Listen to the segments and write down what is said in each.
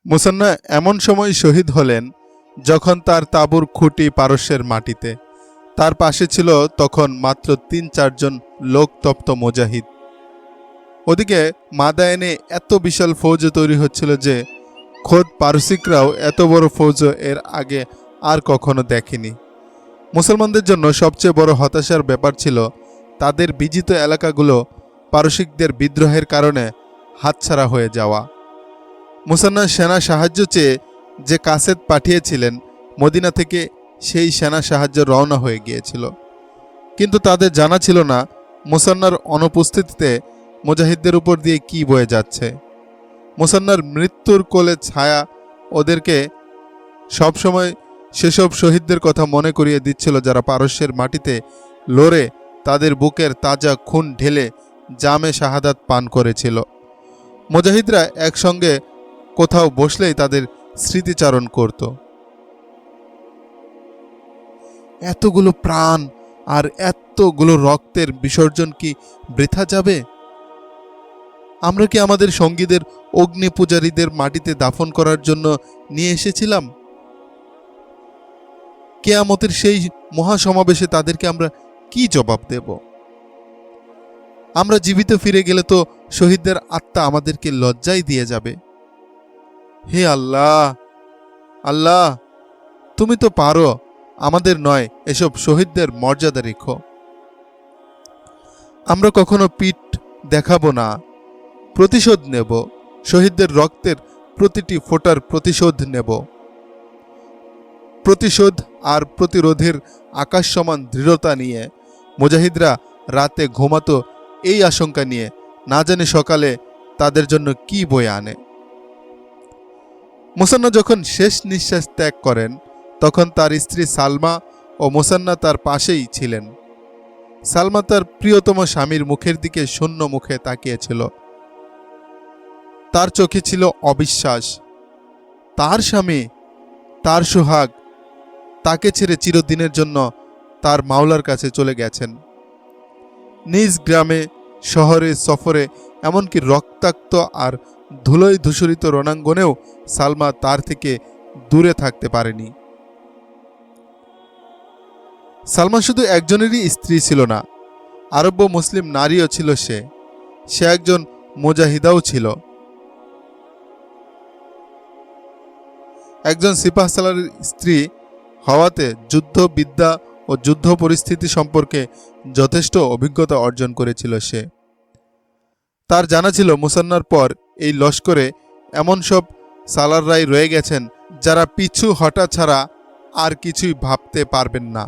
মুসান্না এমন সময় শহীদ হলেন যখন তার তাঁবুর খুঁটি পারস্যের মাটিতে। তার পাশে ছিল তখন মাত্র ৩-৪ জন লোকতপ্ত মুজাহিদ। ওদিকে মাদায়েনে এত বিশাল ফৌজ তৈরি হচ্ছিল যে খোদ পারসিকরাও এত বড় ফৌজ এর আগে আর কখনো দেখেনি। মুসলমানদের জন্য সবচেয়ে বড় হতাশার ব্যাপার ছিল তাদের বিজিত এলাকাগুলো পারসিকদের বিদ্রোহের কারণে হাতছাড়া হয়ে যাওয়া। মুসান্না সেনা সাহায্য চেয়ে যে কাসেদ পাঠিয়েছিলেন, মদিনা থেকে সেই সেনা সাহায্য রওনা হয়ে গিয়েছিল, কিন্তু তাদের জানা ছিল না মুসান্নার অনুপস্থিতিতে মুজাহিদদের উপর দিয়ে কি বয়ে যাচ্ছে। মুসান্নার মৃত্যুর কোলে ছায়া ওদেরকে সবসময় সেসব শহীদদের কথা মনে করিয়ে দিচ্ছিল যারা পারস্যের মাটিতে লড়ে তাদের বুকের তাজা খুন ঢেলে জামে শাহাদাত পান করেছিল। মুজাহিদরা একসঙ্গে কোথাও বসলেই তাদের স্মৃতিচারণ করত। এতগুলো প্রাণ আর এতগুলো রক্তের বিসর্জন কি বৃথা যাবে? আমরা কি আমাদের সঙ্গীদের অগ্নি পূজারীদের মাটিতে দাফন করার জন্য নিয়ে এসেছিলাম? কিয়ামতের সেই মহাসমাবেশে তাদেরকে আমরা কি জবাব দেব? আমরা জীবিত ফিরে গেলে তো শহীদদের আত্মা আমাদেরকে লজ্জাই দিয়ে যাবে। হে আল্লাহ, আল্লাহ, তুমি তো পারো, আমাদের নয়, এসব শহীদদের মর্যাদা রেখো। আমরা কখনো পিঠ দেখাবো না, প্রতিশোধ নেব। শহীদদের রক্তের প্রতিটি ফোঁটার প্রতিশোধ নেব। প্রতিশোধ আর প্রতিরোধের আকাশ সমান দৃঢ়তা নিয়ে মুজাহিদরা রাতে ঘুমাতো এই আশঙ্কা নিয়ে, না জানে সকালে তাদের জন্য কি বয়ে আনে। মুসান্না যখন শেষ নিঃশ্বাস ত্যাগ করেন তখন তার স্ত্রী সালমা ও মুসান্না তার পাশেই ছিলেন। সালমা তার প্রিয়তম স্বামীর মুখের দিকে শূন্য মুখে তাকিয়েছিল। তার চোখে ছিল অবিশ্বাস। তার স্বামী, তার সোহাগ, তাকে ছেড়ে চিরদিনের জন্য তার মাওলার কাছে চলে গেছেন। নিজ গ্রামে, শহরে, সফরে, এমনকি রক্তাক্ত আর ধুলোয় ধূসরিত রণাঙ্গনেও সালমা তার থেকে দূরে থাকতে পারেনি। সালমা শুধু একজনেরই স্ত্রী ছিল না, আরব্য মুসলিম নারীও ছিল। সে একজন মুজাহিদাও ছিল। একজন সিপাহসালারের স্ত্রী হওয়াতে যুদ্ধ বিদ্যা ও যুদ্ধ পরিস্থিতি সম্পর্কে যথেষ্ট অভিজ্ঞতা অর্জন করেছিল সে। তার জানা ছিল মুসান্নার পর এই লস্করে এমন সব সালাররাই রয়ে গেছেন যারা পিছু হটা ছাড়া আর কিছুই ভাবতে পারবেন না।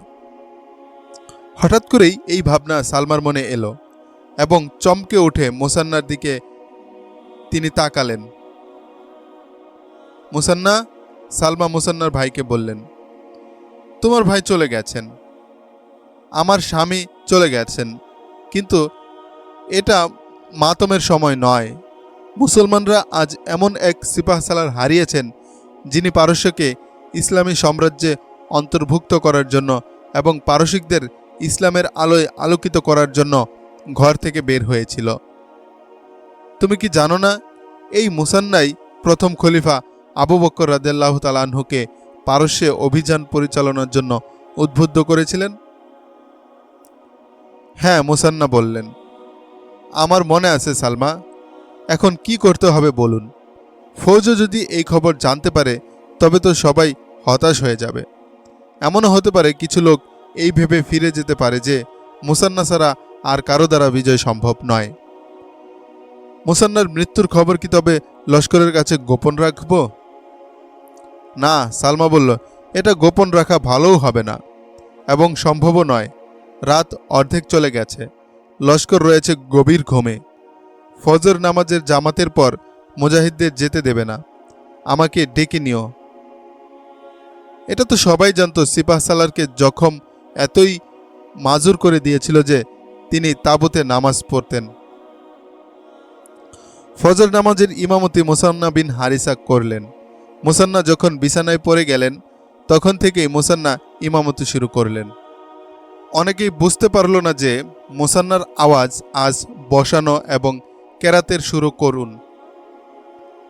হঠাৎ করেই এই ভাবনা সালমার মনে এলো এবং চমকে উঠে মুসান্নার দিকে তিনি তাকালেন। মুসান্না, সালমা মুসান্নার ভাইকে বললেন, তোমার ভাই চলে গেছেন, আমার স্বামী চলে গেছেন, কিন্তু এটা মাতমের সময় নয়। মুসলমানরা আজ এমন এক সিপাহসালার হারিয়েছেন যিনি পারস্যকে ইসলামী সাম্রাজ্যে অন্তর্ভুক্ত করার জন্য এবং পারসিকদের ইসলামের আলোয় আলোকিত করার জন্য ঘর থেকে বের হয়েছিল। তুমি কি জানো না, এই মুসান্নাই প্রথম খলিফা আবু বকর রাদিয়াল্লাহু তাআলা আনহুকে পারস্যে অভিযান পরিচালনার জন্য উদ্বুদ্ধ করেছিলেন? হ্যাঁ, মুসান্না বললেন, আমার মনে আছে সালমা। এখন কি করতে হবে বলুন? ফৌজও যদি এই খবর জানতে পারে তবে তো সবাই হতাশ হয়ে যাবে। এমনও হতে পারে কিছু লোক এই ভেবে ফিরে যেতে পারে যে মুসান্না ছাড়া আর কারো দ্বারা বিজয় সম্ভব নয়। মুসান্নার মৃত্যুর খবর কি তবে লস্করের কাছে গোপন রাখব? না, সালমা বলল, এটা গোপন রাখা ভালোও হবে না এবং সম্ভবও নয়। রাত অর্ধেক চলে গেছে, লস্কর রয়েছে গভীর ঘুমে। ফজর নামাজের জামাতের পর মুজাহিদদের যেতে দেবে না। আমাকে ডেকে নিও। এটা তো সবাই জানতো সিপাহসালারকে জখম এতই মাজুর করে দিয়েছিল যে তিনি তাঁবুতে নামাজ পড়তেন। ফজর নামাজের ইমামতি মুসান্না বিন হারিসা করলেন। মুসান্না যখন বিছানায় পড়ে গেলেন তখন থেকেই মুসান্না ইমামতি শুরু করলেন। অনেকেই বুঝতে পারল না যে মুসান্নার আওয়াজ আজ বসানো এবং কেরাতের শুরু করুন।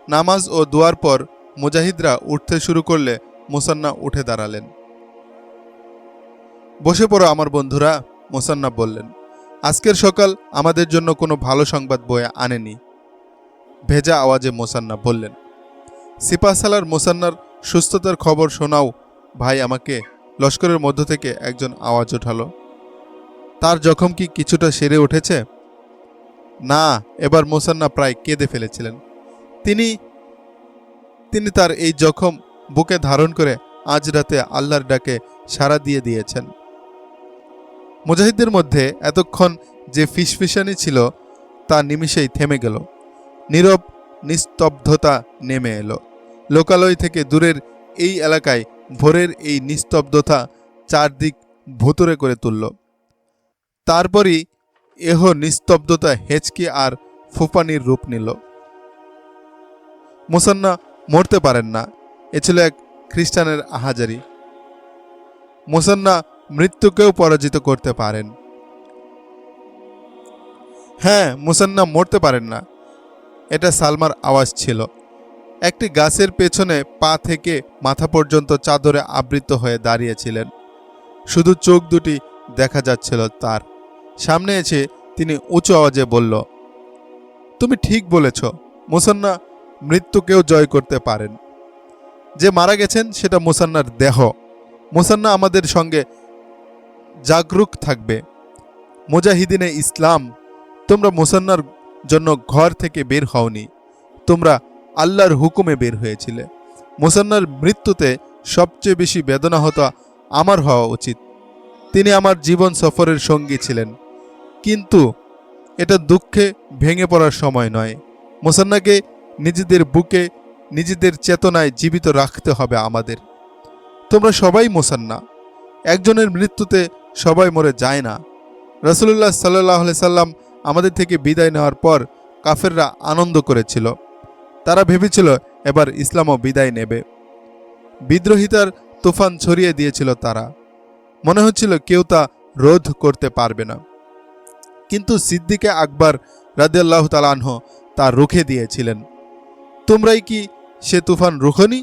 নামাজ ও দোয়ার পর মুজাহিদরা উঠতে শুরু করলে মুসান্না উঠে দাঁড়ালেন। বসে পড়ো আমার বন্ধুরা, মুসান্না বললেন। আজকের সকাল আমাদের জন্য কোনো ভালো সংবাদ বয়ে আনেনি, ভেজা আওয়াজে মুসান্না বললেন। সিপাহসালার মুসান্নার সুস্থতার খবর শোনাও ভাই আমাকে, লস্করের মধ্য থেকে একজন আওয়াজ ওঠালো। তার জখম কি কিছুটা সেরে উঠেছে? না, এবার মুসান্না প্রায় কেঁদে ফেলেছিলেন। তিনি তার এই জখম বুকে ধারণ করে আজ রাতে আল্লাহর ডাকে সাড়া দিয়েছেন। মুজাহিদদের মধ্যে এতক্ষণ যে ফিসফিসানি ছিল তা নিমিষেই থেমে গেল। নীরব নিস্তব্ধতা নেমে এলো। লোকালয় থেকে দূরের এই এলাকায় ভোরের এই নিস্তব্ধতা চারদিক ভুতুড়ে করে তুলল। তারপরই এহ নিস্তব্ধতা হেঁচকি আর ফুপানির রূপ নিল। মুসান্না মরতে পারেন না, এ ছিল এক খ্রিস্টানের আহাজারি। মুসান্না মৃত্যুকেও পরাজিত করতে পারেন। হ্যাঁ, মুসান্না মরতে পারেন না, এটা সালমার আওয়াজ ছিল। একটি গাছের পেছনে পা থেকে মাথা পর্যন্ত চাদরে আবৃত হয়ে দাঁড়িয়েছিলেন। শুধু চোখ দুটি দেখা যাচ্ছিল তার। সামনে এসে তিনি উঁচু আওয়াজে বলল, তুমি ঠিক বলেছ, মুসান্না মৃত্যুকেও জয় করতে পারেন। যে মারা গেছেন সেটা মুসান্নার দেহ। মুসান্না আমাদের সঙ্গে জাগরুক থাকবে। মুজাহিদিনে ইসলাম, তোমরা মুসান্নার জন্য ঘর থেকে বের হওনি, তোমরা আল্লাহর হুকুমে বের হয়েছিলে। মুসান্নার মৃত্যুতে সবচেয়ে বেশি বেদনাহত আমার হওয়া উচিত। তিনি আমার জীবন সফরের সঙ্গী ছিলেন, কিন্তু এটা দুঃখে ভেঙে পড়ার সময় নয়। মুসান্নাকে নিজেদের বুকে, নিজেদের চেতনায় জীবিত রাখতে হবে আমাদের। তোমরা সবাই মুসান্না, একজনের মৃত্যুতে সবাই মরে যায় না। রাসূলুল্লাহ সাল্লাল্লাহু আলাইহি সাল্লাম আমাদের থেকে বিদায় নেওয়ার পর কাফেররা আনন্দ করেছিল। তারা ভেবেছিল এবার ইসলামও বিদায় নেবে। বিদ্রোহিতার তুফান ছড়িয়ে দিয়েছিল তারা। মনে হচ্ছিল কেউ তা রোধ করতে পারবে না, কিন্তু সিদ্দিকে আকবর রাদিয়াল্লাহু তাআলা আনহু তা রুখে দিয়েছিলেন। তোমরাই কি সে তুফান রুখনি?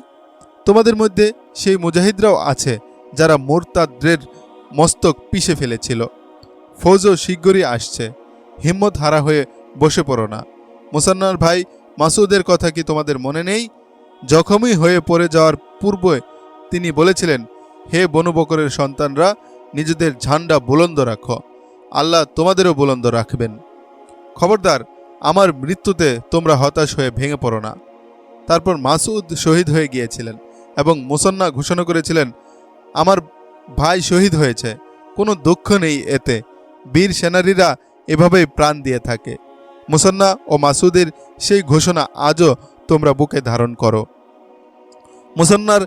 তোমাদের মধ্যে সেই মুজাহিদরাও আছে যারা মুরতাদদের মস্তক পিষে ফেলেছিল। ফৌজও শীঘ্রই আসছে, হিম্মত হারা হয়ে বসে পড়ো না। মুসান্নার ভাই মাসুদের কথা কি তোমাদের মনে নেই? জখমই হয়ে পড়ে যাওয়ার পূর্বে তিনি বলেছিলেন, হে বনু বকরের সন্তানরা, নিজেদের ঝান্ডা বুলন্দ রাখো, আল্লাহ তোমাদেরও বুলন্দ রাখবেন। খবরদার, আমার মৃত্যুতে তোমরা হতাশ হয়ে ভেঙে পড়ো না। তারপর মাসুদ শহীদ হয়ে গিয়েছিলেন এবং মুসান্না ঘোষণা করেছিলেন, আমার ভাই শহীদ হয়েছে, কোনো দুঃখ নেই এতে। বীর সেনারীরা এভাবেই প্রাণ দিয়ে থাকে। মুসান্না ও মাসুদের সেই ঘোষণা আজও তোমরা বুকে ধারণ করো। মুসান্নার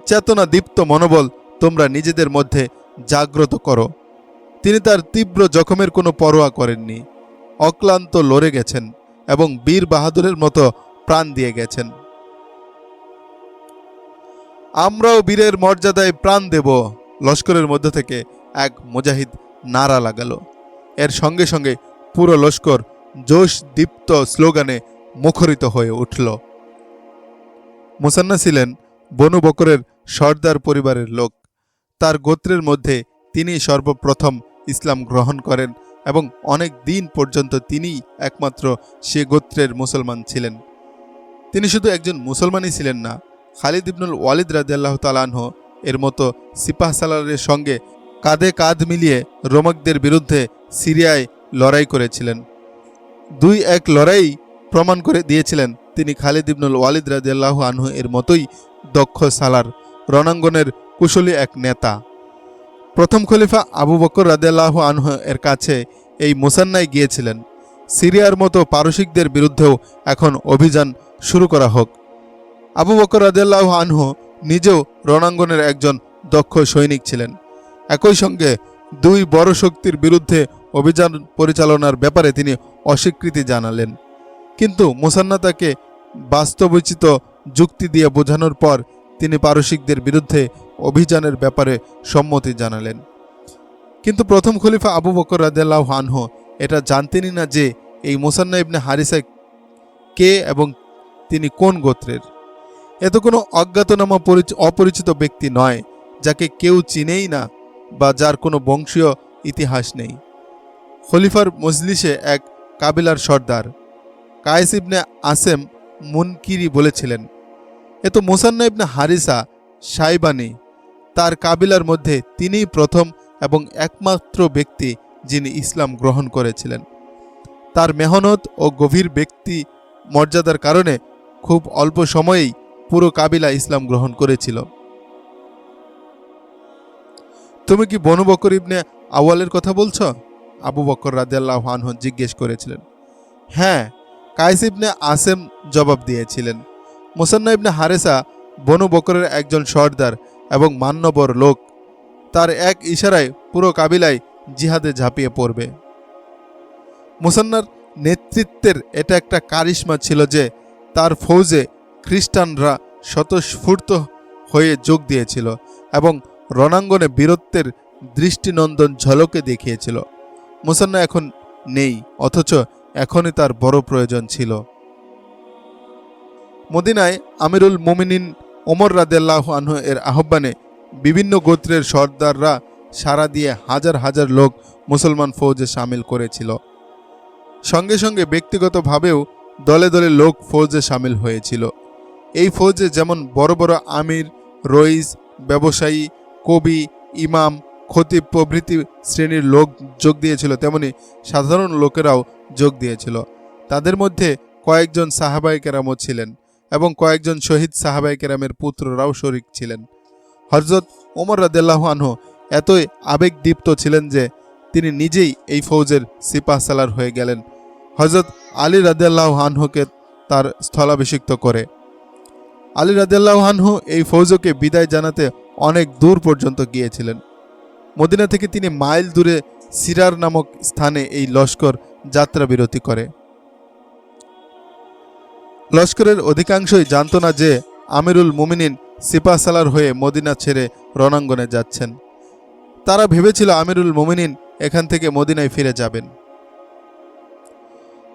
চেতনা দীপ্ত মনোবল তোমরা নিজেদের মধ্যে জাগ্রত করো। তিনি তার তীব্র জখমের কোনো পরোয়া করেননি। অক্লান্ত লড়ে গেছেন এবং বীর বাহাদুরের মতো প্রাণ দিয়ে গেছেন। আমরাও বীরের মর্যাদায় প্রাণ দেব, লস্করের মধ্য থেকে এক মুজাহিদ নারা লাগালো। এর সঙ্গে সঙ্গে পুরো লস্কর জোশ দীপ্ত স্লোগানে মুখরিত হয়ে উঠল। মুসান্না ছিলেন বনু বকরের সর্দার পরিবারের লোক। তার গোত্রের মধ্যে তিনি সর্বপ্রথম ইসলাম গ্রহণ করেন এবং অনেক দিন পর্যন্ত তিনিই একমাত্র সে গোত্রের মুসলমান ছিলেন। তিনি শুধু একজন মুসলমানই ছিলেন না, খালিদ ইবনুল ওয়ালিদ রাদিয়াল্লাহু তাআলা আনহু এর মতো সিপাহসালারের সঙ্গে কাঁধে কাঁধ মিলিয়ে রোমকদের বিরুদ্ধে সিরিয়ায় লড়াই করেছিলেন। দুই এক লড়াই প্রমাণ করে দিয়েছিলেন তিনি খালিদ ইবনুল ওয়ালিদ রাদিয়াল্লাহু আনহু এর মতোই দক্ষ সালার, রণাঙ্গনের কুশলী এক নেতা। প্রথম খলিফা আবু বকর রাদিয়াল্লাহু আনহু এর কাছে এই মুসান্নাই গিয়েছিলেন, সিরিয়ার মতো পারসিকদের বিরুদ্ধেও এখন অভিযান শুরু করা হোক। আবু বকর রাদিয়াল্লাহু আনহু নিজেও রণাঙ্গনের একজন দক্ষ সৈনিক ছিলেন। একই সঙ্গে দুই বড় শক্তির বিরুদ্ধে অভিযান পরিচালনার ব্যাপারে তিনি অস্বীকৃতি জানালেন, কিন্তু মুসান্না তাকে বাস্তবোচিত যুক্তি দিয়ে বোঝানোর পর তিনি পারসিকদের বিরুদ্ধে অভিযানের ব্যাপারে সম্মতি জানালেন। কিন্তু প্রথম খলিফা আবু বকর রাদিয়াল্লাহু আনহু এটা জানতেনই না যে এই মুসান্না ইবনে হারিসা কে এবং তিনি কোন গোত্রের। এ তো কোনো অজ্ঞাতনামা অপরিচিত ব্যক্তি নয়, যাকে কেউ চিনেই না বা যার কোনো বংশীয় ইতিহাস নেই। খলিফার মজলিসে এক কাবিলার সর্দার কায়েস ইবনে আসেম মুনকিরি বলেছিলেন, এ তো মুসান্না ইবনে হারিসা সাইবানি। তার কাবিলার মধ্যে তিনিই প্রথম এবং একমাত্র ব্যক্তি যিনি ইসলাম গ্রহণ করেছিলেন। তার মেহনত ও গভীর ব্যক্তি মর্যাদার কারণে খুব অল্প সময়েই পুরো কাবিলা ইসলাম গ্রহণ করেছিল। তুমি কি বনু বকর ইবনে আওয়ালের কথা বলছ? আবু বকর রাদিয়াল্লাহু আনহু জিজ্ঞেস করেছিলেন। হ্যাঁ, কায়েস ইবনে আসেম জবাব দিয়েছিলেন। মুসান্না ইবনে হারেসা বনু বকরের একজন সর্দার এবং মান্যবর লোক। তার এক ইশারায় পুরো কাবিলায় জিহাদে ঝাঁপিয়ে পড়বে। মুসান্নার নেতৃত্বের এটা একটা কারিশমা ছিল যে তার ফৌজে খ্রিস্টানরা স্বতঃস্ফূর্ত হয়ে যোগ দিয়েছিল এবং রণাঙ্গনে বীরত্বের দৃষ্টিনন্দন ঝলকে দেখিয়েছিল। মুসান্না এখন নেই, অথচ এখনই তার বড় প্রয়োজন ছিল। মদিনায় আমিরুল মুমিনিন ওমর রাদিয়াল্লাহু আনহু এর আহ্বানে বিভিন্ন গোত্রের সর্দাররা সাড়া দিয়ে হাজার হাজার লোক মুসলমান ফৌজে সামিল করেছিল। সঙ্গে সঙ্গে ব্যক্তিগতভাবেও দলে দলে লোক ফৌজে সামিল হয়েছিল। এই ফৌজে যেমন বড় বড় আমির, রইস, ব্যবসায়ী, কবি, ইমাম, খতিব প্রভৃতি শ্রেণীর লোক যোগ দিয়েছিল, তেমনি সাধারণ লোকেরাও যোগ দিয়েছিল। তাদের মধ্যে কয়েকজন সাহাবায়ে কেরামও ছিলেন এবং কয়েকজন শহীদ সাহাবায়ে কেরামের পুত্ররাও শরীক ছিলেন। হযরত ওমর রাদিয়াল্লাহু আনহু এতই আবেগদীপ্ত ছিলেন যে তিনি নিজেই এই ফৌজের সিপাহসালার হয়ে গেলেন। হযরত আলী রাদিয়াল্লাহু আনহুকে তার স্থলাভিষিক্ত করে। আলী রাদিয়াল্লাহু আনহু এই ফৌজকে বিদায় জানাতে অনেক দূর পর্যন্ত গিয়েছিলেন। মদিনা থেকে তিনি মাইল দূরে সিরার নামক স্থানে এই লস্কর যাত্রা বিরতি করে। লস্করের অধিকাংশই জানত না যে আমিরুল মুমিনিন সিপাহসালার হয়ে মদিনা ছেড়ে রণাঙ্গনে যাচ্ছেন। তারা ভেবেছিল আমিরুল মুমিনিন এখান থেকে মদিনায় ফিরে যাবেন।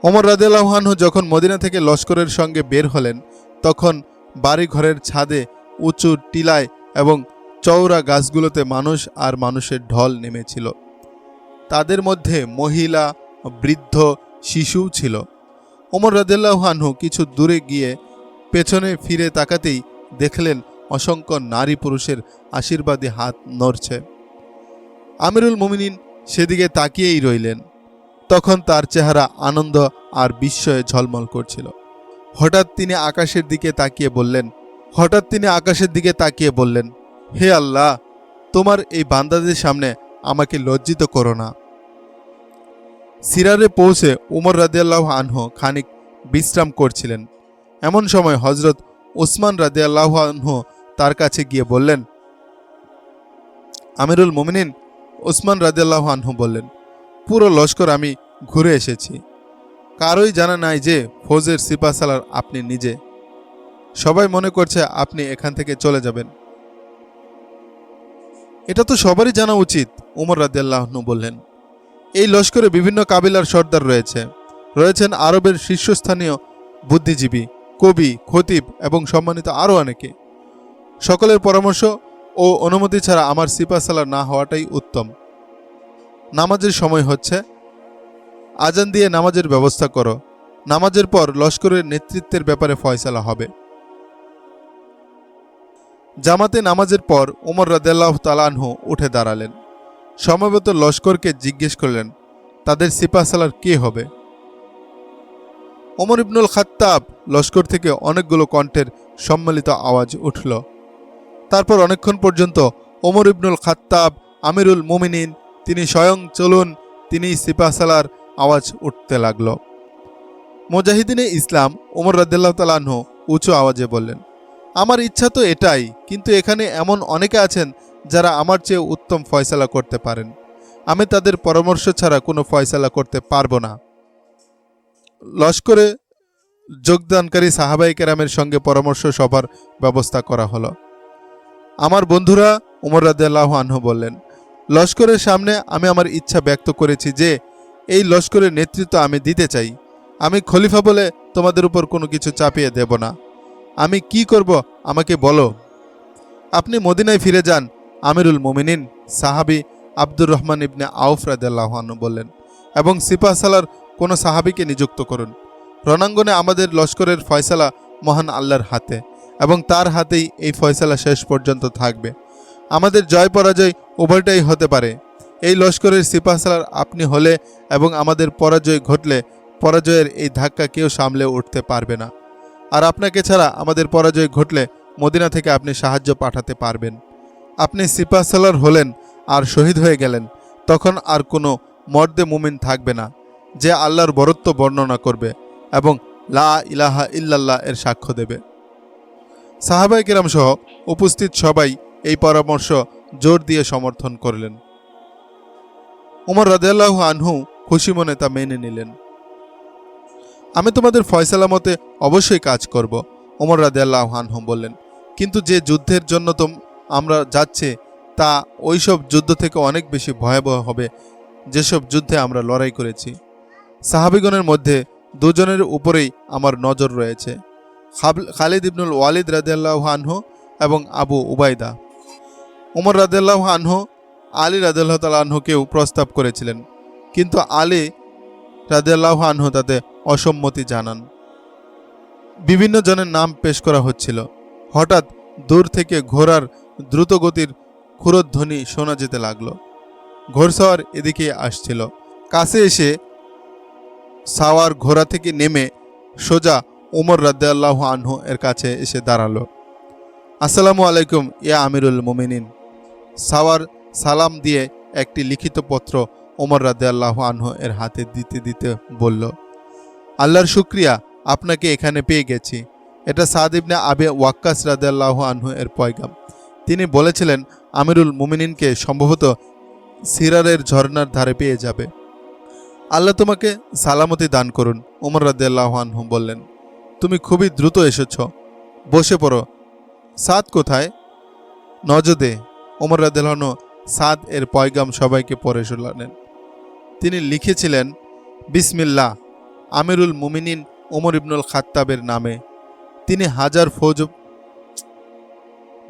ওমর রাদিয়াল্লাহু আনহু যখন মদিনা থেকে লস্করের সঙ্গে বের হলেন, তখন বাড়ি ঘরের ছাদে, উঁচু টিলায় এবং চওড়া গাছগুলোতে মানুষ আর মানুষের ঢল নেমেছিল। তাদের মধ্যে মহিলা, বৃদ্ধ, শিশুও ছিল। ওমর রাদিয়াল্লাহু আনহু কিছু দূরে গিয়ে পেছনে ফিরে তাকাতেই দেখলেন অসংখ্য নারী পুরুষের আশীর্বাদী হাত নড়ছে। আমিরুল মুমিনিন সেদিকে তাকিয়েই রইলেন। তখন তার চেহারা আনন্দ আর বিস্ময়ে ঝলমল করছিল। হঠাৎ তিনি আকাশের দিকে তাকিয়ে বললেন, হে আল্লাহ, তোমার এই বান্দাদের সামনে আমাকে লজ্জিত করো না। সিরারে পৌঁছে উমর রাদিয়াল্লাহু আনহু খানিক বিশ্রাম করছিলেন। এমন সময় হযরত উসমান রাদিয়াল্লাহু আনহু তার কাছে গিয়ে বললেন, আমিরুল মুমিনিন উসমান রাদিয়াল্লাহু আনহু বললেন, পুরো লস্কর আমি ঘুরে এসেছি। কারোই জানা নাই যে ফৌজের সিপাহসালার আপনি নিজে। সবাই মনে করছে আপনি এখান থেকে চলে যাবেন। এটা তো সবারই জানা উচিত, উমর রাদিয়াল্লাহু আনহু বললেন। এই লস্করে বিভিন্ন কাবিলার সর্দার রয়েছেন আরবের শীর্ষস্থানীয় বুদ্ধিজীবী, কবি, খতিব এবং সম্মানিত আরও অনেকে। সকলের পরামর্শ ও অনুমতি ছাড়া আমার সিপাহসালার না হওয়াটাই উত্তম। নামাজের সময় হচ্ছে, আজান দিয়ে নামাজের ব্যবস্থা করো। নামাজের পর লস্করের নেতৃত্বের ব্যাপারে ফয়সালা হবে। জামাতে নামাজের পর ওমর রাদিয়াল্লাহু তাআলা আনহু উঠে দাঁড়ালেন। সমবেত লস্করকে জিজ্ঞেস করলেন, তাদের সিপাহসালার কে হবে? ওমর ইবনুল খাত্তাব। লস্কর থেকে অনেকগুলো কণ্ঠের সম্মিলিত আওয়াজ উঠল। তারপর অনেকক্ষণ পর্যন্ত ওমর ইবনুল খাত্তাব, আমিরুল মুমিনিন, তিনি স্বয়ং চলুন, তিনি সিপাহসালার আওয়াজ উঠতে লাগল। মুজাহিদিনে ইসলাম ওমর রাদিয়াল্লাহু তাআলা আনহু উঁচু আওয়াজে বললেন, আমার ইচ্ছা তো এটাই, কিন্তু এখানে এমন অনেকে আছেন যারা আমার চেয়ে উত্তম ফয়সালা করতে পারেন। আমি তাদের পরামর্শ ছাড়া কোনো ফয়সালা করতে পারবো না। লস্করে যোগদানকারী সাহাবায়ে কেরামের সঙ্গে পরামর্শ সভার ব্যবস্থা করা হলো। আমার বন্ধুরা, ওমর রাদিয়াল্লাহু আনহু বললেন, লস্করের সামনে আমি আমার ইচ্ছা ব্যক্ত করেছি যে এই লস্করের নেতৃত্ব আমি দিতে চাই। আমি খলিফা বলে তোমাদের উপর কোনো কিছু চাপিয়ে দেব না। আমি কি করব আমাকে বলো। আপনি মদিনায় ফিরে যান, আমিরুল মোমিনিন সাহাবী আব্দুর রহমান ইবনে আউফ রাদিয়াল্লাহু আনহু বললেন, এবং সিপাহসালার কোনো সাহাবীকে নিযুক্ত করুন। রণাঙ্গনে আমাদের লস্করের ফয়সালা মহান আল্লাহর হাতে, এবং তার হাতেই এই ফয়সালা শেষ পর্যন্ত থাকবে। আমাদের জয় পরাজয় উভয়টাই হতে পারে। এই লস্করের সিপাহসালার আপনি হলে এবং আমাদের পরাজয় ঘটলে পরাজয়ের এই ধাক্কা কেউ সামলে উঠতে পারবে না। আর আপনাকে ছাড়া আমাদের পরাজয় ঘটলে মদিনা থেকে আপনি সাহায্য পাঠাতে পারবেন। আপনি সিপাহসালার হলেন আর শহীদ হয়ে গেলেন, তখন আর কোনো মর্দে মুমিন থাকবে না যে আল্লাহর বরত্ব বর্ণনা করবে এবং লা ইলাহা ইল্লাল্লাহ এর সাক্ষ্য দেবে। সাহাবায়ে কেরাম সহ উপস্থিত সবাই এই পরামর্শ জোর দিয়ে সমর্থন করলেন। ওমর রাদিয়াল্লাহু আনহু খুশি মনে তা মেনে নিলেন। আমি তোমাদের ফয়সালা মতে অবশ্যই কাজ করব, ওমর রাদিয়াল্লাহু আনহু বললেন। কিন্তু যে যুদ্ধের জন্য আমরা যাচ্ছি তা ওইসব যুদ্ধ থেকে অনেক বেশি ভয়াবহ হবে যেসব যুদ্ধে আমরা লড়াই করেছি। সাহাবীগণের মধ্যে দুজনের উপরেই আমার নজর রয়েছে, খালিদ ইবনুল ওয়ালিদ রাদিয়াল্লাহু আনহু এবং আবু উবাইদা। ওমর রাদিয়াল্লাহু আনহু আলী রাদিয়াল্লাহু তাআলা আনহুকেও প্রস্তাব করেছিলেন, কিন্তু আলী রাদিয়াল্লাহু আনহু তাতে অসম্মতি জানান। বিভিন্ন জনের নাম পেশ করা হচ্ছিল। হঠাৎ দূর থেকে ঘোড়ার দ্রুতগতির ক্ষুরধ্বনি শোনা যেতে লাগলো। ঘোড়সওয়ার এদিকে আসছিল। কাছে এসে সাওয়ার ঘোড়া থেকে নেমে সোজা ওমর রাদিয়াল্লাহু আনহু এর কাছে এসে দাঁড়ালো। আসসালামু আলাইকুম ইয়া আমিরুল মুমিনিন। সাওয়ার সালাম দিয়ে একটি লিখিত পত্র ওমর রাদিয়াল্লাহু আনহু এর হাতে দিতে দিতে বলল, আল্লাহর শুকরিয়া, আপনাকে এখানে পেয়ে গেছি। এটা সাদ ইবনে আবি ওয়াক্কাস রাদিয়াল্লাহু আনহু এর পয়গাম। তিনি বলেছিলেন আমিরুল মুমিনিনকে সম্ভবত সিরারের ঝর্ণার ধারে পেয়ে যাবে। আল্লাহ তোমাকে সালামতি দান করুন। ওমর রাদিয়াল্লাহু আনহু বললেন, তুমি খুবই দ্রুত এসেছ, বসে পড়ো। সাদ কোথায়? নজদে। ওমর রাদিয়াল্লাহু আনহু সাদ এর পয়গাম সবাইকে পড়ে শোনালেন। তিনি লিখেছিলেন, বিসমিল্লাহ, আমিরুল মুমিনিন ওমর ইবনুল খাত্তাবের নামে তিনি হাজার ফৌজ।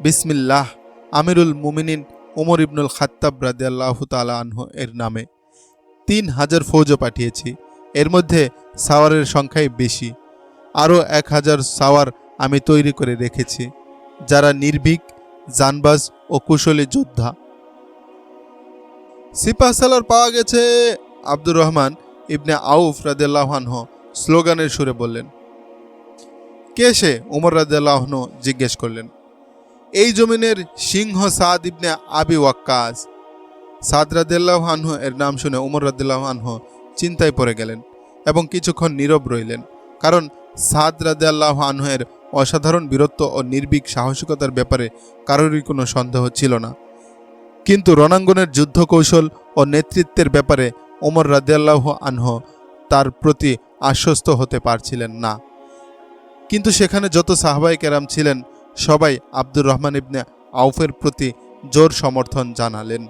বিসমিল্লাহ, আমিরুল মুমিনিন ওমর ইবনুল খাত্তাব রাদিয়াল্লাহু তাআলা আনহু এর নামে 3000 ফৌজ পাঠিয়েছি। এর মধ্যে সাওয়ারের সংখ্যাই বেশি। আরও 1000 সাওয়ার আমি তৈরি করে রেখেছি, যারা নির্ভীক, জানবাজ ও কুশলী যোদ্ধা। সিপাহসালার পাওয়া গেছে, আব্দুর রহমান ইবনে আউফ রাদিয়াল্লাহু আনহু স্লোগানের সুরে বললেন। কে সে? ওমর রাদিয়াল্লাহু আনহু জিজ্ঞেস করলেন। এই জমিনের সিংহ সাদ ইবনে আবি ওয়াক্কাস। সাদ রাদিয়াল্লাহু আনহু এর নাম শুনে ওমর রাদিয়াল্লাহু আনহু চিন্তায় পড়ে গেলেন এবং কিছুক্ষণ নীরব রইলেন, কারণ সাদ রাদিয়াল্লাহু আনহু এর অসাধারণ বীরত্ব ও নির্ভীক সাহসিকতার ব্যাপারে কারোরই কোনো সন্দেহ ছিল না। কিন্তু রণাঙ্গনের যুদ্ধ কৌশল ও নেতৃত্বের ব্যাপারে ওমর রাদিয়াল্লাহু আনহু তার প্রতি আশ্বস্ত হতে পারছিলেন না। কিন্তু সেখানে যত সাহাবায়ে কেরাম ছিলেন সবাই আব্দুর রহমান ইবনে আউফের প্রতি জোর সমর্থন জানালেন।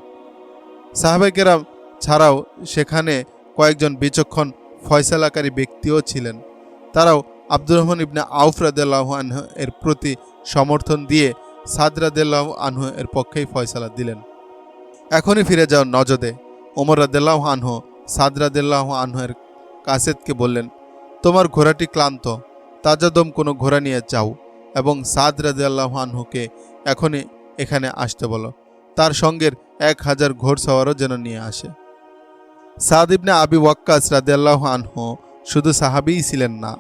সাহাবায়ে কেরাম ছাড়াও সেখানে কয়েকজন বিচক্ষণ ফয়সালাকারী ব্যক্তিও ছিলেন। তারাও আব্দুর রহমান ইবনে আউফ রাদিয়াল্লাহু আনহু এর প্রতি সমর্থন দিয়ে সাদ রাদিয়াল্লাহু আনহু এর পক্ষেই ফয়সালা দিলেন। এখনই ফিরে যাও নজদে। ওমর রাদিয়াল্লাহু আনহু সাদ রাদিয়াল্লাহু আনহু এর কাসেদকে বললেন, তোমার ঘোড়াটি ক্লান্ত, তাজাদম কোনো ঘোড়া নিয়ে যাও এবং সাদ রাদিয়াল্লাহু আনহুকে এখনই এখানে আসতে বলো। তার সঙ্গের 1000 ঘোড়সওয়ারও যেন নিয়ে আসে। সাদ ইবনে আবি ওয়াক্কাস রাদিয়াল্লাহু আনহু শুধু সাহাবীই ছিলেন না,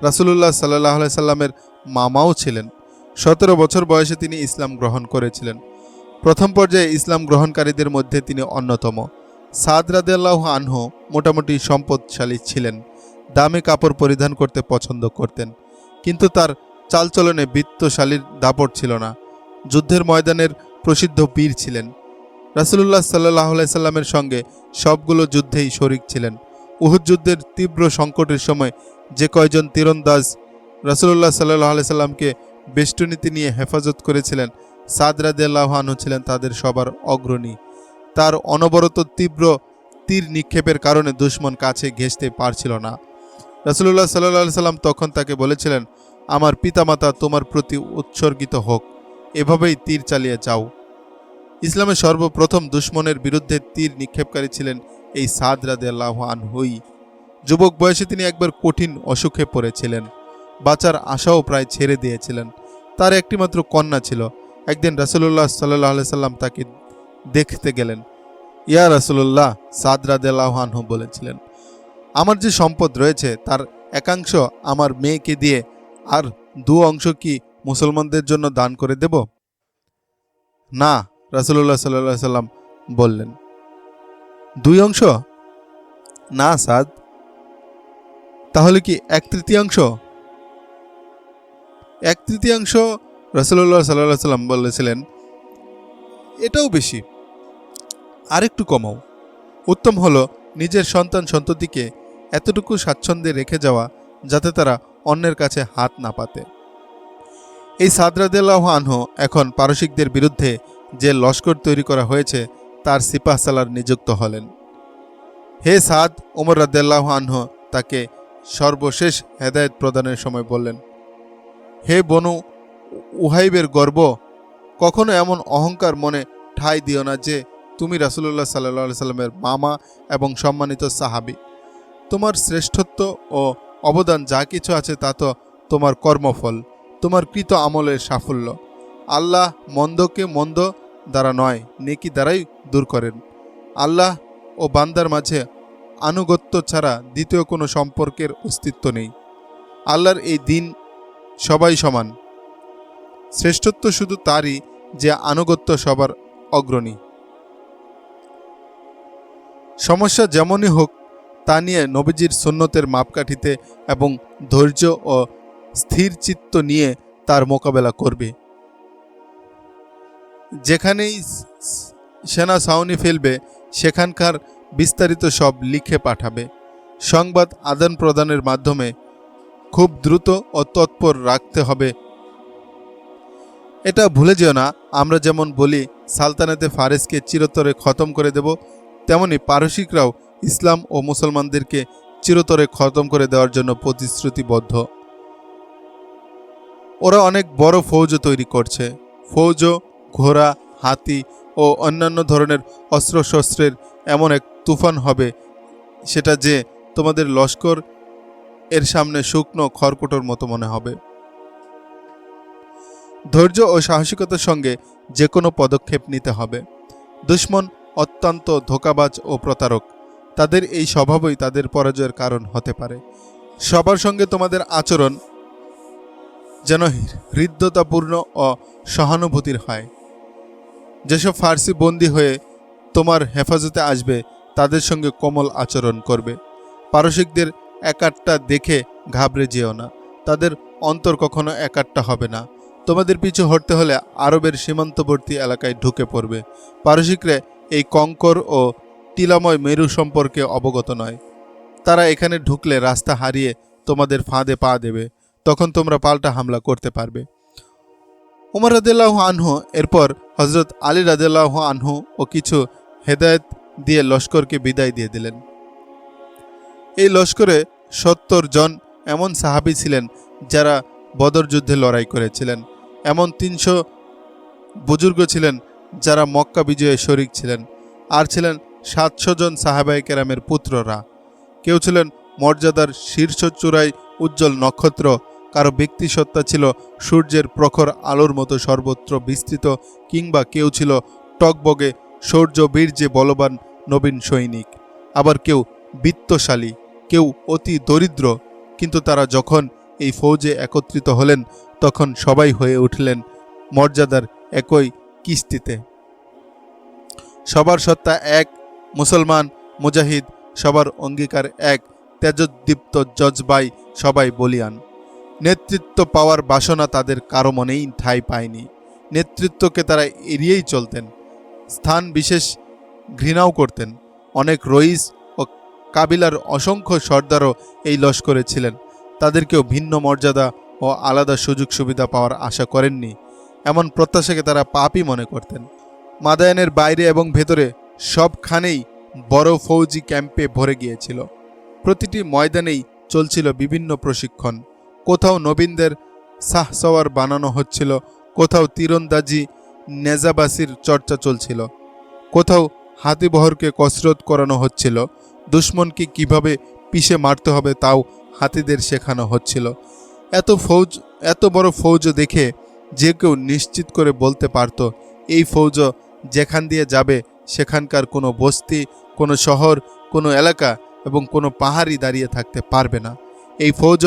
রাসূলুল্লাহ সাল্লাল্লাহু আলাইহি সাল্লামের মামাও ছিলেন। 17 বছর বয়সে তিনি ইসলাম গ্রহণ করেছিলেন। প্রথম পর্যায়ে ইসলাম গ্রহণকারীদের মধ্যে তিনি অন্যতম। সাদ রাদিয়াল্লাহু আনহু মোটামুটি সম্পদশালী ছিলেন, দামি কাপড় পরিধান করতে পছন্দ করতেন, কিন্তু তার চালচলনে বিত্তশালীর দাপট ছিল না। যুদ্ধের ময়দানের প্রসিদ্ধ বীর ছিলেন। রাসূলুল্লাহ সাল্লাল্লাহু আলাইহি সাল্লামের সঙ্গে সবগুলো যুদ্ধেই শরিক ছিলেন। উহুদ যুদ্ধের তীব্র সংকটের সময় যে কয়জন তীরন্দাজ রাসূলুল্লাহ সাল্লাল্লাহু আলাইহি সাল্লামকে বেষ্টনীতে নিয়ে হেফাজত করেছিলেন, সাদ রাদিয়াল্লাহু আনহু ছিলেন তাদের সবার অগ্রণী। তার অনবরত তীব্র তীর নিক্ষেপের কারণে দুশমন কাছে ঘেঁষতে পারছিল না। রাসূলুল্লাহ সাল্লাল্লাহু আলাইহি সাল্লাম তখন তাকে বলেছিলেন, আমার পিতামাতা তোমার প্রতি উৎসর্গিত হোক, এভাবেই তীর চালিয়ে যাও। ইসলামের সর্বপ্রথম দুশমনের বিরুদ্ধে তীর নিক্ষেপকারী ছিলেন এই সাদ রাদিয়াল্লাহু আনহুই। যুবক বয়সে তিনি একবার কঠিন অসুখে পড়েছিলেন, বাঁচার আশাও প্রায় ছেড়ে দিয়েছিলেন। তার একটিমাত্র কন্যা ছিল। একদিন রাসূলুল্লাহ সাল্লাল্লাহু আলাইহি সাল্লাম তাকে দেখতে গেলেন। ইয়া রাসূলুল্লাহ, সাদ রাদিয়াল্লাহু আনহু বলেছিলেন, আমার যে সম্পদ রয়েছে তার একাংশ আমার মেয়েকে দিয়ে আর 2 অংশ কি মুসলমানদের জন্য দান করে দেব? না, রাসূলুল্লাহ সাল্লাল্লাহু আলাইহি সাল্লাম বললেন। 2 অংশ? না সাদ। তাহলে কি 1/3? 1/3 রাসূলুল্লাহ সাল্লাল্লাহু আলাইহি সাল্লাম বলেছিলেন, এটাও বেশি, আরেকটু কমাও। উত্তম হলো নিজের সন্তান সন্ততিকে এতটুকু স্বাচ্ছন্দ্যে রেখে যাওয়া যাতে তারা অন্যের কাছে হাত না পাতে। এই সাদ রাদিয়াল্লাহু আনহু এখন পারসিকদের বিরুদ্ধে যে লস্কর তৈরি করা হয়েছে তার সিপাহসালার নিযুক্ত হলেন। হে সাদ, ওমর রাদিয়াল্লাহু আনহু তাকে সর্বশেষ হেদায়েত প্রদানের সময় বললেন, হে বনু উহাইবের গর্ব, কখনো এমন অহংকার মনে ঠাঁই দিও না যে তুমি রাসূলুল্লাহ সাল্লাল্লাহু আলাইহি সাল্লামের মামা এবং সম্মানিত সাহাবী। তোমার শ্রেষ্ঠত্ব ও অবদান যা কিছু আছে তা তো তোমার কর্মফল, তোমার কৃত আমলের সাফল্য। আল্লাহ মন্দকে মন্দ দ্বারা নয়, নেকি দ্বারাই দূর করেন। আল্লাহ ও বান্দার মাঝে আনুগত্য ছাড়া দ্বিতীয় কোনো সম্পর্কের অস্তিত্ব নেই। আল্লাহর এই দিন সবাই সমান। শ্রেষ্ঠত্ব শুধু তারই যে আনুগত্য সবার অগ্রণী। সমস্যা যেমনই হোক তা নিয়ে নবীজির সুন্নতের মাপকাঠিতে এবং ধৈর্য ও স্থির চিত্ত নিয়ে তার মোকাবেলা করবে। যেখানেই সেনা ছাউনি ফেলবে সেখানকার বিস্তারিত সব লিখে পাঠাবে। সংবাদ আদান প্রদানের মাধ্যমে খুব দ্রুত ও তৎপর রাখতে হবে। এটা ভুলে যেও না, আমরা যেমন বলি সালতানাতে ফারেসকে চিরতরে খতম করে দেব, তেমনি পারসিকরাও ইসলাম ও মুসলমানদেরকে চিরতরে খতম করে দেওয়ার জন্য প্রতিশ্রুতিবদ্ধ। ওরা অনেক বড় ফৌজ তৈরি করছে। ফৌজ, ঘোড়া, হাতি ও অন্যান্য ধরনের অস্ত্রশস্ত্রের এমন এক তুফান হবে সেটা যে তোমাদের লস্কর এর সামনে শুকনো খড়কুটোর মতো মনে হবে। ধৈর্য ও সাহসিকতার সঙ্গে যে কোনো পদক্ষেপ নিতে হবে। দুশমন অত্যন্ত ধোঁকাবাজ ও প্রতারক। তাদের এই স্বভাবই তাদের পরাজয়ের কারণ হতে পারে। সবার সঙ্গে তোমাদের আচরণ যেন হৃদ্যতাপূর্ণ ও সহানুভূতির হয়। যেসব ফার্সি বন্দী হয়ে তোমার হেফাজতে আসবে তাদের সঙ্গে কোমল আচরণ করবে। পারসিকদের একাট্টা দেখে ঘাবড়ে যেও না, তাদের অন্তর কখনো একাট্টা হবে না। তোমাদের পিছু হটতে হলে আরবের সীমান্তবর্তী এলাকায় ঢুকে পড়বে। পারসিকরা এই কঙ্কর ও টিলাময় মেরু সম্পর্কে অবগত নয়। তারা এখানে ঢুকলে রাস্তা হারিয়ে তোমাদের ফাঁদে পা দেবে, তখন তোমরা পাল্টা হামলা করতে পারবে। ওমর রাদিয়াল্লাহু আনহু এরপর হযরত আলী রাদিয়াল্লাহু আনহু ও কিছু হেদায়েত দিয়ে লস্করকে বিদায় দিয়ে দিলেন। এই লস্করে 70 জন এমন সাহাবী ছিলেন যারা বদর যুদ্ধে লড়াই করেছিলেন। এমন 300 বুজুর্গ ছিলেন যারা মক্কা বিজয়ে শরিক ছিলেন। আর ছিলেন 700 জন সাহাবায়ে কেরামের পুত্ররা। কেউ ছিলেন মর্যাদার শীর্ষ চূড়ায় উজ্জ্বল নক্ষত্র, কারো ব্যক্তিসত্তা ছিল সূর্যের প্রখর আলোর মতো সর্বত্র বিস্তৃত, কিংবা কেউ ছিল টকবগে শৌর্য বীর্যে বলবান নবীন সৈনিক। আবার কেউ বিত্তশালী, কেউ অতি দরিদ্র। কিন্তু তারা যখন এই ফৌজে একত্রিত হলেন তখন সবাই হয়ে উঠলেন মর্যাদার একই কিস্তিতে। সবার সত্তা এক, মুসলমান, মুজাহিদ, সবার অঙ্গীকার এক, তেজোদ্দীপ্ত জজবাই, সবাই বলিয়ান। নেতৃত্ব পাওয়ার বাসনা তাদের কারো মনেই ঠাঁই পায়নি। নেতৃত্বকে তারা এড়িয়েই চলতেন, স্থান বিশেষ ঘৃণাও করতেন। অনেক রইস ও কাবিলার অসংখ্য সর্দারও এই লস্করে ছিলেন। তাদেরকেও ভিন্ন মর্যাদা ও আলাদা সুযোগ সুবিধা পাওয়ার আশা করেননি। এমন প্রত্যাশাকে তারা পাপই মনে করতেন। মাদায়ানের বাইরে এবং ভেতরে সবখানেই বড় ফৌজি ক্যাম্পে ভরে গিয়েছিল। প্রতিটি ময়দানেই চলছিল বিভিন্ন প্রশিক্ষণ। কোথাও নবীনদের শাহসওয়ার বানানো হচ্ছিল, কোথাও তীরন্দাজি নেজাবাসির চর্চা চলছিল, কোথাও হাতিবহরকে কসরত করানো হচ্ছিল, দুশ্মনকে কিভাবে পিষে মারতে হবে তাও হাতিদের শেখানো হচ্ছিল। এত বড় ফৌজ দেখে যে কেউ নিশ্চিত করে বলতে পারত এই ফৌজ যেখান দিয়ে যাবে সেখানকার কোনো বস্তি, কোনো শহর, কোনো এলাকা এবং কোনো পাহাড়ি দাঁড়িয়ে থাকতে পারবে না। এই ফৌজ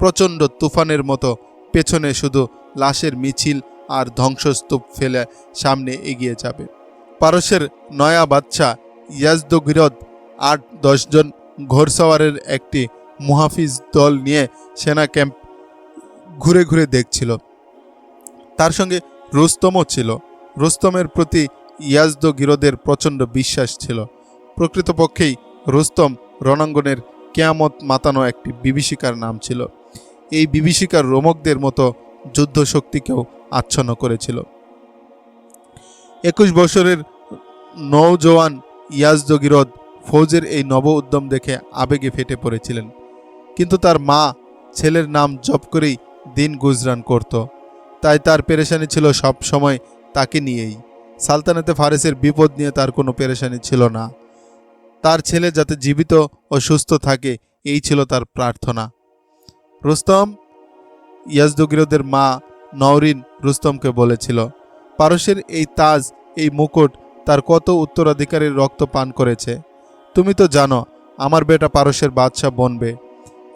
প্রচণ্ড তুফানের মতো পেছনে শুধু লাশের মিছিল আর ধ্বংসস্তূপ ফেলে সামনে এগিয়ে যাবে। পারস্যের নয়া বাদশাহ ইয়াজদগিরদ ৮-১০ জন ঘোড়সওয়ারের একটি মুহাফিজ দল নিয়ে সেনা ক্যাম্প ঘুরে ঘুরে দেখছিল। তার সঙ্গে রুস্তমও ছিল। রুস্তমের প্রতি ইয়াজদগিরদের প্রচণ্ড বিশ্বাস ছিল। প্রকৃতপক্ষেই রুস্তম রণাঙ্গনের কেয়ামত মাতানো একটি বিভীষিকার নাম ছিল। এই বিভীষিকার রোমকদের মতো যুদ্ধ শক্তিকেও আচ্ছন্ন করেছিল। ২১ বছরের নৌজওয়ান ইয়াজদগিরদ ফৌজের এই নব উদ্যম দেখে আবেগে ফেটে পড়েছিলেন। কিন্তু তার মা ছেলের নাম জপ করেই দিন গুজরান করত, তাই তার পেরেশানি ছিল সব সময় তাকে নিয়েই। সালতানাতে ফারেসের বিপদ নিয়ে তার কোনো পেরেশানি ছিল না। তার ছেলে যাতে জীবিত ও সুস্থ থাকে এই ছিল তার প্রার্থনা। রুস্তম, ইয়াজদগিরদের মা নওরিন রুস্তমকে বলেছিল, পারস্যের এই তাজ, এই মুকুট তার কত উত্তরাধিকারীর রক্ত পান করেছে। তুমি তো জানো আমার বেটা পারস্যের বাদশাহ বনবে।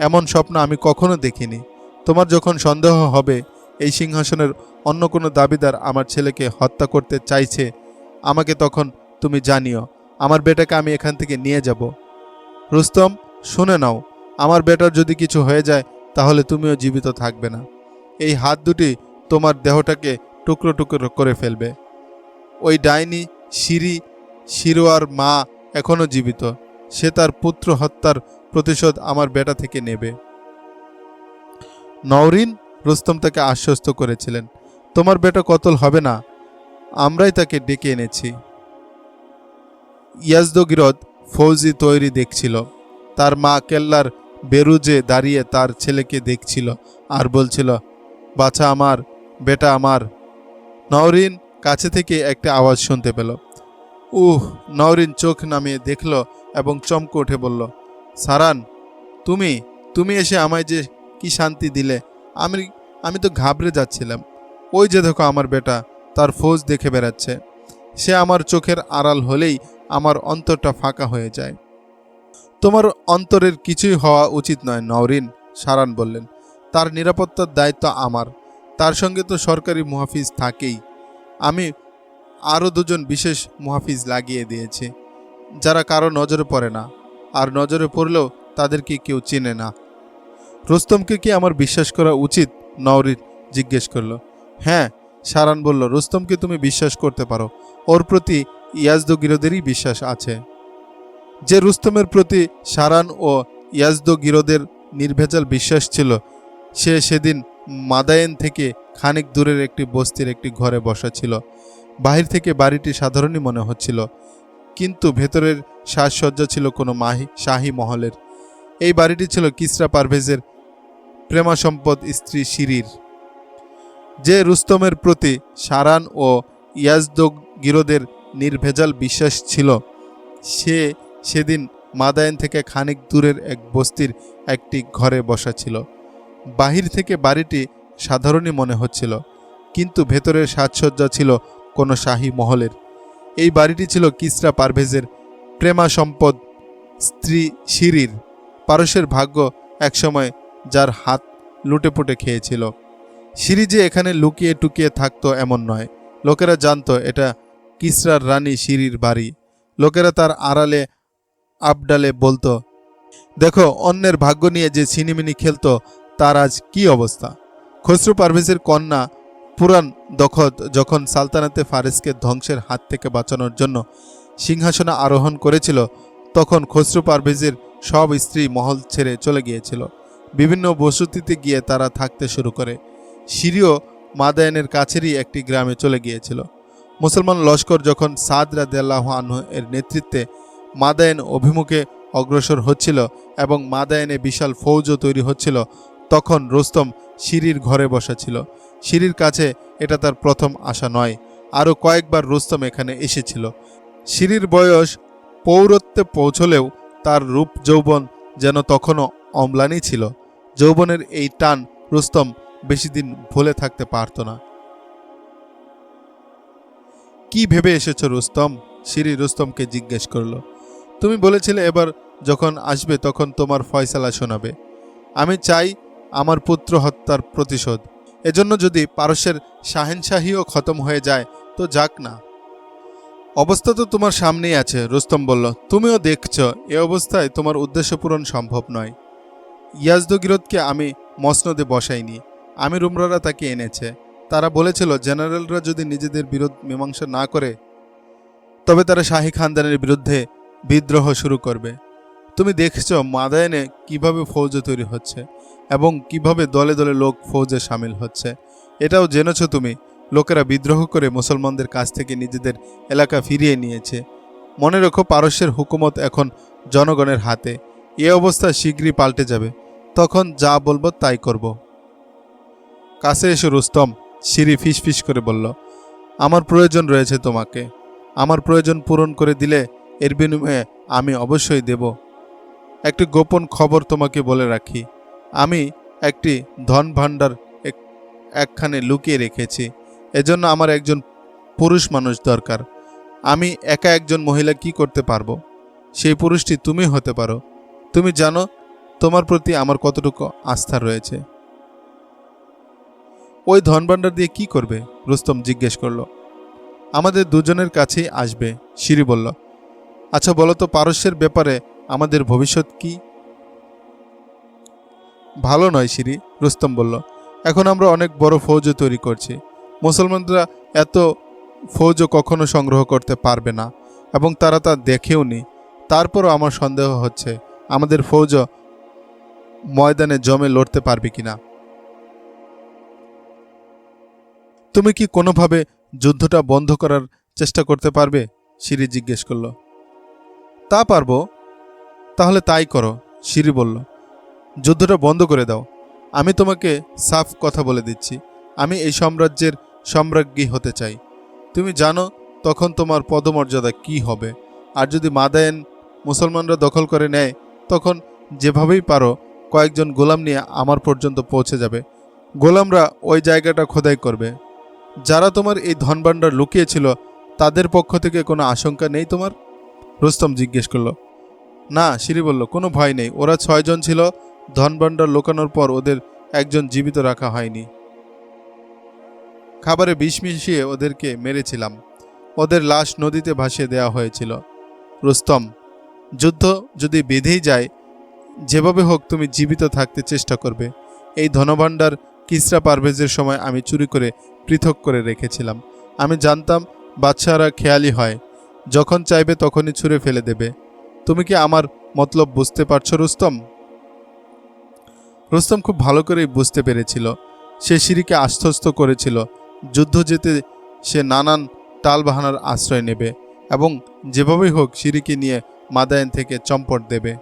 এমন স্বপ্ন আমি কখনো দেখিনি। তোমার যখন সন্দেহ হবে এই সিংহাসনের অন্য কোনো দাবিদার আমার ছেলেকে হত্যা করতে চাইছে, আমাকে তখন তুমি জানিও। আমার বেটাকে আমি এখান থেকে নিয়ে যাব। রুস্তম, শুনে নাও, আমার বেটার যদি কিছু হয়ে যায় তাহলে তুমিও জীবিত থাকবে না। এই হাত দুটি তোমার দেহটাকে টুকরো টুকরো করে ফেলবে। ওই ডাইনি শিরোয়ার মা এখনও জীবিত। সে তার পুত্র হত্যার প্রতিশোধ আমার বেটা থেকে নেবে। নওরিন রুস্তম তাকে আশ্বস্ত করেছিলেন, তোমার বেটা কতল হবে না, আমরাই তাকে ডেকে এনেছি। ইয়াজদগিরদ ফৌজি তৈরি দেখছিল। তার মা কেল্লার বেরুজে দাঁড়িয়ে তার ছেলেকে দেখছিল আর বলছিল, বাছা আমার, বেটা আমার। নওরিন কাছে থেকে একটা আওয়াজ শুনতে পেল। নওরিন চোখ নামিয়ে দেখল এবং চমকে উঠে বলল, সারান, তুমি এসে আমায় যে কি শান্তি দিলে। আমি তো ঘাবড়ে যাচ্ছিলাম। ওই যে দেখো আমার বেটা, তার ফৌজ দেখে বেড়াচ্ছে। সে আমার চোখের আড়াল হলেই আমার অন্তরটা ফাঁকা হয়ে যায়। তোমার অন্তরের কিছুই হওয়া উচিত নয় নওরিন, সারান বললেন। তার নিরাপত্তার দায়িত্ব আমার। তার সঙ্গে তো সরকারি মুহাফিজ থাকেই। আমি আরও 2 জন বিশেষ মুহাফিজ লাগিয়ে দিয়েছি, যারা কারো নজরে পড়ে না, আর নজরে পড়লেও তাদেরকে কেউ চেনে না। রুস্তমকে কি আমার বিশ্বাস করা উচিত? নওরিন জিজ্ঞেস করল। হ্যাঁ, সারান বলল, রুস্তমকে তুমি বিশ্বাস করতে পারো। ওর প্রতি ইয়াজদগিরদেরই বিশ্বাস আছে। যে রুস্তমের প্রতি সারান ও ইয়াজদগিরদের নির্ভেজাল বিশ্বাস ছিল, সে সেদিন মাদায়েন থেকে খানিক দূরের একটি বস্তির একটি ঘরে বসা ছিল। বাহির থেকে বাড়িটি সাধারণই মনে হচ্ছিল, কিন্তু ভেতরের সাজসজ্জা ছিল কোনো শাহী মহলের। এই বাড়িটি ছিল কিসরা পারভেজের প্রেমা সম্পদ স্ত্রী শিরির। যে রুস্তমের প্রতি সারান ও ইয়াজদগিরদের নির্ভেজাল বিশ্বাস ছিল, সে সেদিন মাদায়েন থেকে খানিক দূরের এক বস্তির একটি ঘরে বসা ছিল। বাহির থেকে বাড়িটি সাধারণই মনে হচ্ছিল, কিন্তু ভেতরের সাজসজ্জা ছিল কোনো শাহী মহলের। এই বাড়িটি ছিল কিসরা পারভেজের প্রেমা সম্পদ স্ত্রী শিরির। পারস্যের ভাগ্য একসময় যার হাত লুটেপুটে খেয়েছিল। শিরি যে এখানে লুকিয়ে টুকিয়ে থাকতো এমন নয়। লোকেরা জানতো এটা কিসরার রানী শিরির বাড়ি। লোকেরা তার আড়ালে আবডালে বলতো, দেখো অন্যের ভাগ্য নিয়ে যে ছিনিমিনি খেলতো তার আজ কি অবস্থা। খসরু পারভেজের কন্যা পুরান দখত যখন সালতানাতে ফারেসকে ধ্বংসের হাত থেকে বাঁচানোর জন্য সিংহাসনে আরোহণ করেছিল, তখন খসরু পারভেজের সব স্ত্রী মহল ছেড়ে চলে গিয়েছিল। বিভিন্ন বসতিতে গিয়ে তারা থাকতে শুরু করে। সিরিয় মাদায়েনের কাছেরই একটি গ্রামে চলে গিয়েছিল। মুসলমান লস্কর যখন সাদ রাদিয়াল্লাহু আনহু এর নেতৃত্বে মাদায়েন অভিমুখে অগ্রসর হচ্ছিল এবং মাদায়েনে বিশাল ফৌজও তৈরি হচ্ছিল, তখন রুস্তম সিঁড়ির ঘরে বসা ছিল। সিঁড়ির কাছে এটা তার প্রথম আসা নয়, আরও কয়েকবার রুস্তম এখানে এসেছিল। সিঁড়ির বয়স পৌরত্বে পৌঁছলেও তার রূপ যৌবন যেন তখনও অম্লানই ছিল। যৌবনের এই টান রুস্তম বেশি দিন ভুলে থাকতে পারত না। কি ভেবে এসেছ রুস্তম? সিঁড়ি রুস্তমকে জিজ্ঞেস করল। তুমি বলেছিলে এবার যখন আসবে তখন তোমার ফয়সালা শোনাবে। আমি চাই আমার পুত্র হত্যার প্রতিশোধ। এজন্য যদি পারস্যের শাহেনশাহীও খতম হয়ে যায় তো যাক না। অবস্থা তো তোমার সামনেই আছে, রুস্তম বলল। তুমিও দেখছ এ অবস্থায় তোমার উদ্দেশ্য পূরণ সম্ভব নয়। ইয়াজদগিরদকে আমি মসনদে বসাইনি, আমি রুমরারা তাকে এনেছে। তারা বলেছিল জেনারেলরা যদি নিজেদের বিরোধ মীমাংসা না করে তবে তারা শাহী খানদানের বিরুদ্ধে বিদ্রোহ শুরু করবে। তুমি দেখছ মাদায়েনে কিভাবে ফৌজ তৈরি হচ্ছে এবং কিভাবে দলে দলে লোক ফৌজে সামিল হচ্ছে। এটাও জেনেছ তুমি, লোকেরা বিদ্রোহ করে মুসলমানদের কাছ থেকে নিজেদের এলাকা ফিরিয়ে নিয়েছে। মনে রেখো, পারস্যের হুকুমত এখন জনগণের হাতে। এ অবস্থা শীঘ্রই পাল্টে যাবে, তখন যা বলবো তাই করব। কাছে এসো রুস্তম, সিঁড়ি ফিসফিস করে বলল। আমার প্রয়োজন রয়েছে তোমাকে। আমার প্রয়োজন পূরণ করে দিলে এর বিনিময়ে আমি অবশ্যই দেব। একটি গোপন খবর তোমাকে বলে রাখি, আমি একটি ধন ভাণ্ডার একখানে লুকিয়ে রেখেছি। এজন্য আমার একজন পুরুষ মানুষ দরকার। আমি একা একজন মহিলা কি করতে পারবো? সেই পুরুষটি তুমি হতে পারো। তুমি জানো তোমার প্রতি আমার কতটুকু আস্থা রয়েছে। ওই ধন ভাণ্ডার দিয়ে কি করবে? রুস্তম জিজ্ঞেস করল। আমাদের দুজনের কাছেই আসবে, সিঁড়ি বলল। আচ্ছা বলো তো, পারস্যের ব্যাপারে আমাদের ভবিষ্যৎ কি? ভালো নয় সিঁড়ি, রুস্তম বলল। এখন আমরা অনেক বড় ফৌজ তৈরি করছি। মুসলমানরা এত ফৌজ কখনো সংগ্রহ করতে পারবে না এবং তারা তা দেখেও নি। তারপরও আমার সন্দেহ হচ্ছে আমাদের ফৌজ ময়দানে জমে লড়তে পারবে কিনা। তুমি কি কোনোভাবে যুদ্ধটা বন্ধ করার চেষ্টা করতে পারবে? সিঁড়ি জিজ্ঞেস করল। তা পারবো। তাহলে তাই করো, সিঁড়ি বলল। যুদ্ধটা বন্ধ করে দাও। আমি তোমাকে সাফ কথা বলে দিচ্ছি, আমি এই সাম্রাজ্যের সম্রাজ্ঞী হতে চাই। তুমি জানো তখন তোমার পদমর্যাদা কি হবে। আর যদি মাদায়েন মুসলমানরা দখল করে নেয় তখন যেভাবেই পারো কয়েকজন গোলাম নিয়ে আমার পর্যন্ত পৌঁছে যাবে। গোলামরা ওই জায়গাটা খোদাই করবে। যারা তোমার এই ধনভাণ্ডার লুকিয়েছিল তাদের পক্ষ থেকে কোনো আশঙ্কা নেই তোমার? রুস্তম জিজ্ঞেস করল। না, সিঁড়ি বলল, কোনো ভয় নেই। ওরা 6 জন ছিল। ধনভাণ্ডার লুকানোর পর ওদের একজন জীবিত রাখা হয়নি। খাবারে বিষ মিশিয়ে ওদেরকে মেরেছিলাম। ওদের লাশ নদীতে ভাসিয়ে দেওয়া হয়েছিল। রুস্তম, যুদ্ধ যদি বেঁধেই যায়, যেভাবে হোক তুমি জীবিত থাকতে চেষ্টা করবে। এই ধনভাণ্ডার কিসরা পারভেজের সময় আমি চুরি করে পৃথক করে রেখেছিলাম। আমি জানতাম বাদশাহরা খেয়ালি হয়, যখন চাইবে তখনই ছুঁড়ে ফেলে দেবে। তুমি কি আমার মতলব বুঝতে পারছো রুস্তম? রুস্তম খুব ভালো করেই বুঝতে পেরেছিল। সে সিঁড়িকে আশ্বস্ত করেছিল যুদ্ধ যেতে সে নানান টালবাহানার আশ্রয় নেবে এবং যেভাবেই হোক সিঁড়িকে নিয়ে মাদায়েন থেকে চম্পট দেবে।